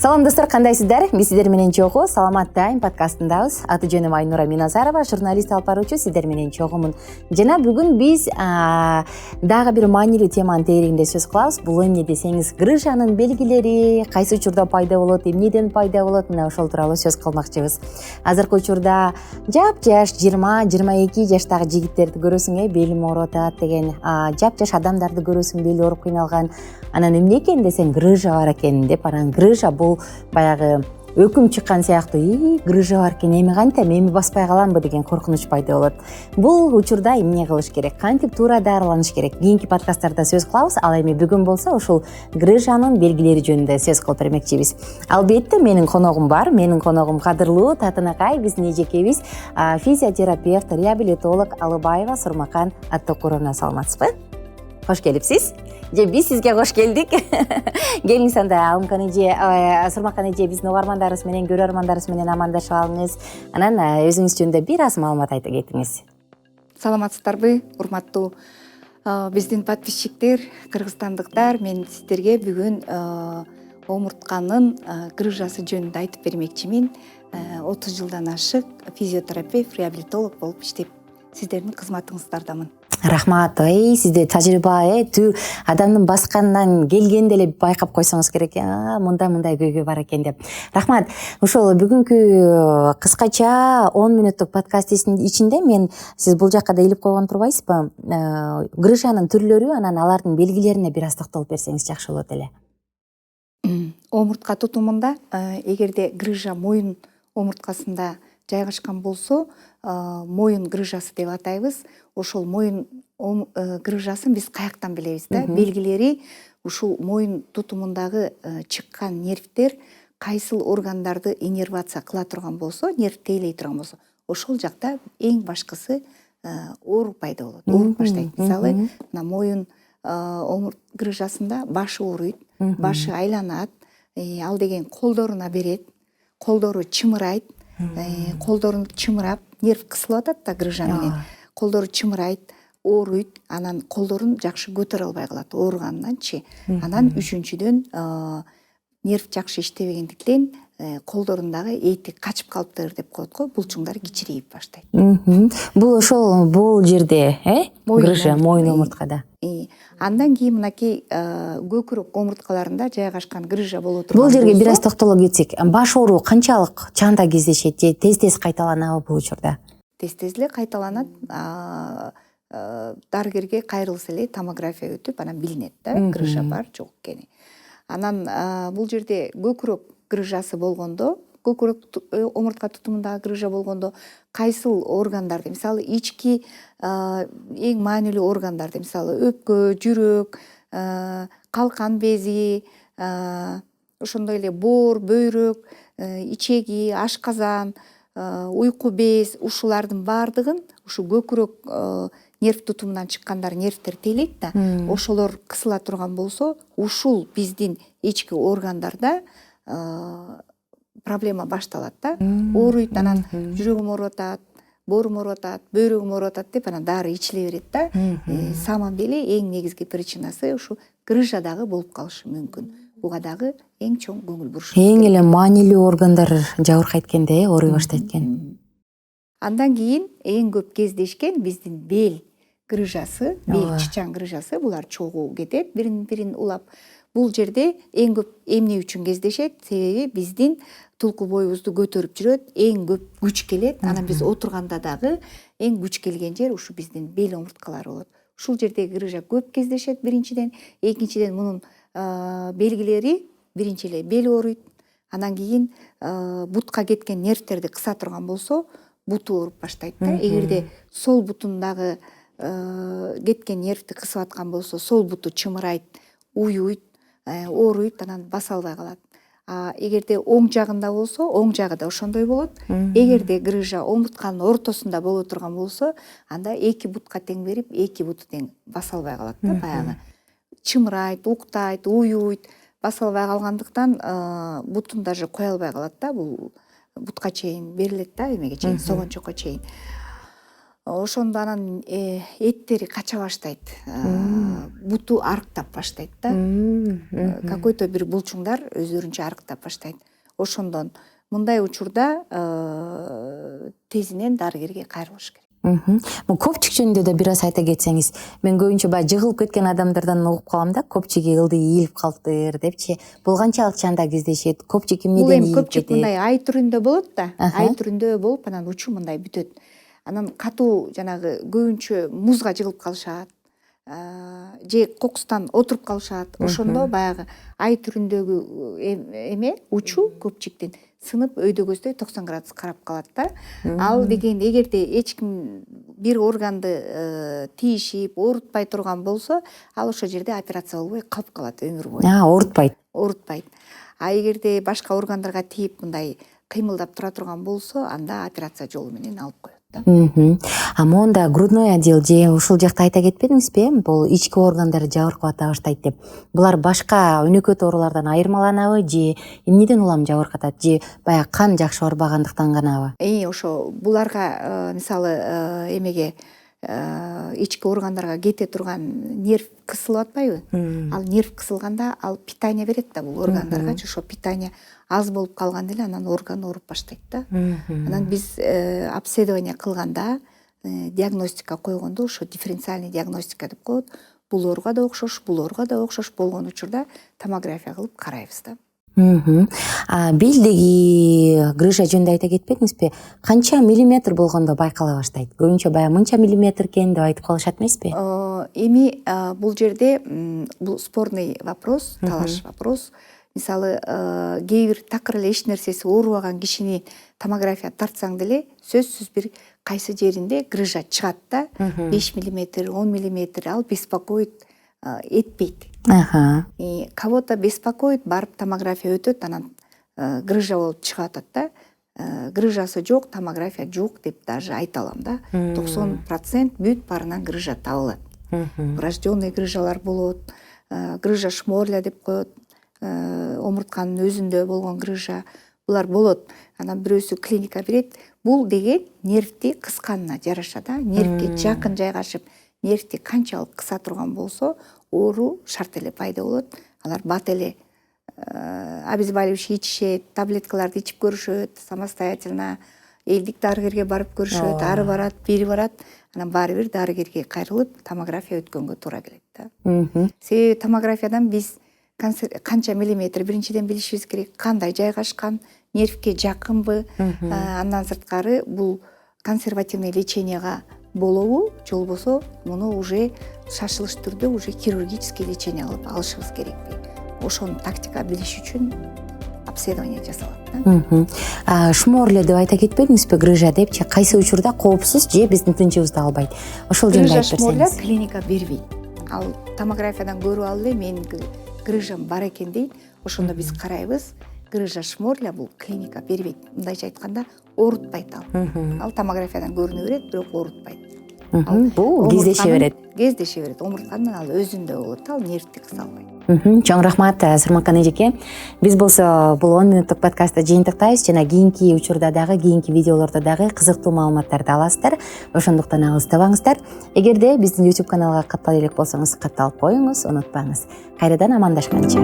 Салам достор, кандайсыздар? Биз сиздер менен чогуу Саламат Тайм подкастындабыз. Аты жөнүм Айнура Миназарова, журналист алып баруучу, сиздер менен чогумун. Жана бүгүн биз дагы бир маанилүү теманын тегерегинде сөз кылабыз. Бул эмне десеңиз, грыжанын белгилери, кайсы учурда пайда болот, эмнеден пайда болот, мына ошол тууралуу сөз кылмакчыбыз. Азыркы учурда жап-жаш 20-22 жаштагы жигиттерди көрөсүң, белим ооруп атат деген, жап-жаш адамдарды көрөсүң, бели ооруп кыйналган. Анан эмне экен десең, грыжа бар экен деп, анан грыжа бул баягы өкүм чыккан сыяктуу, грыжа бар экен, эми кантем, эми баспай каламбы деген коркунуч пайда болот. Бул учурда эмне кылыш керек, кантип туура дарыланыш керек, кийинки подкасттарда сөз кылабыз. Ал эми бүгүн болсо ушул грыжанын белгилери жөнүндө сөз кылып бермекчибиз. Албетте менин коногум бар, менин коногум кадырлуу Татынакай, биздин эжекебиз, физиотерапевт, реабилитолог Алыбаева Сурмакан Аттокуровна. Саламатсызбы? Кош келипсиз. Биз сизге кош келдик. Келиңиз анда Алымкан эже, Сурмакан эже биздин угармандарыбыз менен, көрөрмандарыбыз менен амандашып алыңыз. Анан өзүңүз жөнүндө бир аз маалымат айта кетиңиз. Саламатсыздарбы, урматтуу биздин подписчиктер, кыргызстандыктар. Мен сиздерге бүгүн омуртканын грыжасы жөнүндө айтып бермекчимин. 30 жылдан ашык физиотерапевт, реабилитолог болуп иштеп, сиздердин кызматыңыздардамын. Рахмат. Сизде тажрыйба, адамдын басканынан келгенде эле байкап койсоңуз керек, мындай көйгөй бар экен деп. Рахмат. Ошол бүгүнкү кыскача 10 мүнөттүк подкасттын ичинде сиз бул жакка да илип койгон турбайсызбы? Грыжанын түрлөрү, анан алардын белгилерине бир аз токтолуп берсеңиз жакшы болот эле. Омуртка тутумунда эгерде грыжа моюн омурткасында жайгашкан болсо, моюн грыжасы деп атайбыз. Ошол моюн грыжасын биз каяктан билебиз да? Белгилери ушул моюн тутумундагы чыккан нервтер кайсыл органдарды иннервация кыла турган болсо, нерв тейлей турган болсо, ошол жакта эң башкысы оору пайда болот, ооруп баштайт. Мисалы, мына моюн грыжасында башы ооруйт, башы айланат, ал деген колдоруна берет, колдору чымырайт, колдорун чымырап, нерв кысылып атат да грыжа менен. Колдору чымырайт, ооруйт, анан колдорун жакшы көтөрө албай калат ооруганданчы. Анан үчүнчүдөн нерв жакшы иштебегендиктен колдорундагы эти качып калыптыр деп коет го, булчуңдар кичирейип баштайт. Бул жерде, грыжа моюн омурткада. Андан кийин мынакей көкүрөк омурткаларында жайгашкан грыжа боло турган болсо. Бул жерге бир аз токтоло кетсек, баш ооруу канчалык чанда кездешет же тез кайталанабы бул учурда? Тез эле кайталанат. Дарыгерге кайрылса эле томография өтүп, анан билинет да, грыжа бар жок экени. Анан бул жерде көкүрөк грыжасы болгондо, көкүрөк омуртка тутумундагы грыжа болгондо кайсыл органдарды, мисалы ички эң маанилүү органдарды, мисалы өпкө, жүрөк, калкан бези, ошондой эле боор, бөйрөк, ичеги, ашказан, уйку без, ушулардын баардыгын ушу көкүрөк нерв тутумунан чыккандар нервтер тейлейт да, ошолор кысыла турган болсо, ушул биздин ички органдарда проблема башталат да. Ооруйт, анан жүрөгүм ооруп атат, боорум ооруп атат, бөйрөгүм ооруп атат деп анан дары ичиле берет да. Саман деле эң негизги причинасы ушу грыжа дагы болуп калышы мүмкүн. Буга дагы эң чоң көңүл буруш. Эң эле маанилүү органдар жабыркайт экенде, ооруй баштайт экен. Андан кийин эң көп кездешкен биздин бел грыжасы, бел чычаң грыжасы, булар чогуу кетет, бирин улап. Бул жерде эң көп эмне үчүн кездешет? Себеби биздин тулку боюбузду көтөрүп жүрөт, эң көп күч келет. Анан биз отурганда дагы эң күч келген жер ушу биздин бел омурткалары болот. Ушул жердеги грыжа көп кездешет биринчиден, экинчиден мунун белгилери биринчи эле бел ооруйт, анан кийин бутка кеткен нервтерди кыса турган болсо, буту ооруп баштайт да. Эгерде сол бутундагы кеткен нервти кысып аткан болсо, сол буту чымырайт, уюйт, ооруйт, анан баса албай калат. Эгерде оң жагында болсо, оң жагы да ошондой болот. Эгерде грыжа омуртканын ортосунда боло турган болсо, анда эки бутка тең берип, эки буту тең баса албай калат да баягы. Чымырайт, уктайт, уюйт, баса албай калгандыктан бутун даже кое албай калат да. Бул бутка чейин берилет да, эмеге чейин, согончокко чейин. ошондо анан эттери кача баштайт, буту арыктап баштайт да, какой-то бир булчуңдар өздөрүнчө арыктап баштайт. Ошондон мындай учурда тезинен дарыгерге кайрылыш керек. Көпчүк жөнүндө да бир аз айта кетсеңиз. Мен көбүнчө баягы жыгылып кеткен адамдардан угуп калам да, көпчүк ылдый ийилип калыптыр депчи. Бул канчалык чанда кездешет? Көпчүк эмнеден ийилип кетет? Бул эми көпчүк мындай ай түрүндө болот да. Ай түрүндө болуп анан учу мындай бүтөт. Анан катуу жанагы көбүнчө музга жыгылып калышат, же кокустан отуруп калышат. Ошондо баягы ай түрүндөгү эме учу көпчүктүн сынып өйдө көздөй 90 градус карап калат да. Ал деген эгерде эч ким бир органды тийишип оорутпай турган болсо, ал ошол жерде операция болбой калып калат өмүр бою. Оорутпайт. Оорутпайт. А эгерде башка органдарга тийип мындай кыймылдап тура турган болсо, анда операция жолу менен алып коет да. Монда грудной отдел же ушул жакта айта кетпедиңизби? Бул ички органдар жабыркап ата баштайт деп. Булар башка өнөкөт оорулардан айырмаланабы же эмнеден улам жабыркатат же баягы кан жакшы барбагандыктан ганабы? Ошо буларга мисалы эмеге ички органдарга кете турган нерв кысылып атпайбы? Ал нерв кысылганда ал питание берет да бул органдарга. Ошо питание аз болуп калганда эле анан орган ооруп баштайт да. Анан биз обследование кылганда, диагностика койгондо ошо дифференциальный диагностика деп коет. Бул ооруга да окшош, бул ооруга да окшош болгон учурда томография кылып карайбыз да. Белдеги грыжа жөнүндө айта кетпедиңизби? Канча миллиметр болгондо байкала баштайт? Көбүнчө баягы мынча миллиметр экен деп айтып калышат эмеспи? Эми бул жерде бул спорный вопрос, талаш вопрос. Мисалы, кээ бир такыр эле эч нерсеси оорубаган кишини томография тартсаң деле сөзсүз бир кайсы жеринде грыжа чыгат да. 5 миллиметр, 10 миллиметр, ал беспокоит этпейт. Кого-то беспокоит, барып томография өтөт, анан грыжа болуп чыгып атат да. Грыжасы жок, томография жок деп даже айта алам да. 90% бүт баарынан грыжа табылат. Врожденный грыжалар болот, грыжа шморля деп коет, омуртканын өзүндө болгон грыжа, булар болот. Анан бирөөсү клиника берет. Бул деген нервти кысканына жараша да. Нервге жакын жайгашып, нервти канчалык кыса турган болсо, оору шарт эле пайда болот. Алар бат эле обезболивающий ичишет, таблеткаларды ичип көрүшөт, самостоятельно элдик дарыгерге барып көрүшөт, ары барат, бери барат. Анан баары бир дарыгерге кайрылып, томография өткөнгө туура келет да. Себеби томографиядан биз канча миллиметр биринчиден билишибиз керек, кандай жайгашкан, нервге жакынбы, андан сырткары бул консервативный леченияга болобу, же болбосо муну уже шашылыш түрдө уже хирургический лечение кылып алышыбыз керекпи? Ошону тактика билиш үчүн обследование жасалат да. Шморле деп айта кетпедиңизби? Грыжа депчи, кайсы учурда коопсуз же биздин тынчыбызды албайт? Ошол жөнүндө айтып берсеңиз. Шморле клиника бербейт. Ал томографиядан көрүп алып эле менин грыжам бар экен дейт. Ошондо биз карайбыз. Грыжа шморля бул клиника бербейт. Мындайча айтканда, оорутпайт ал. Ал томографиядан көрүнө берет, бирок оорутпайт. Бул кездеше берет. Кездеше берет. Омуртканын ал өзүндө болот, ал нервти кыса албайт. Чоң рахмат, Сырмакан эжеке. Биз болсо бул 10 мүнөттүк подкастты жыйынтыктайбыз жана кийинки учурда дагы, кийинки видеолордо дагы кызыктуу маалыматтарды аласыздар. Ошондуктан алыстабаңыздар. Эгерде биздин YouTube каналга каттала элек болсоңуз, катталып коюңуз, унутпаңыз. Кайрадан амандашканча.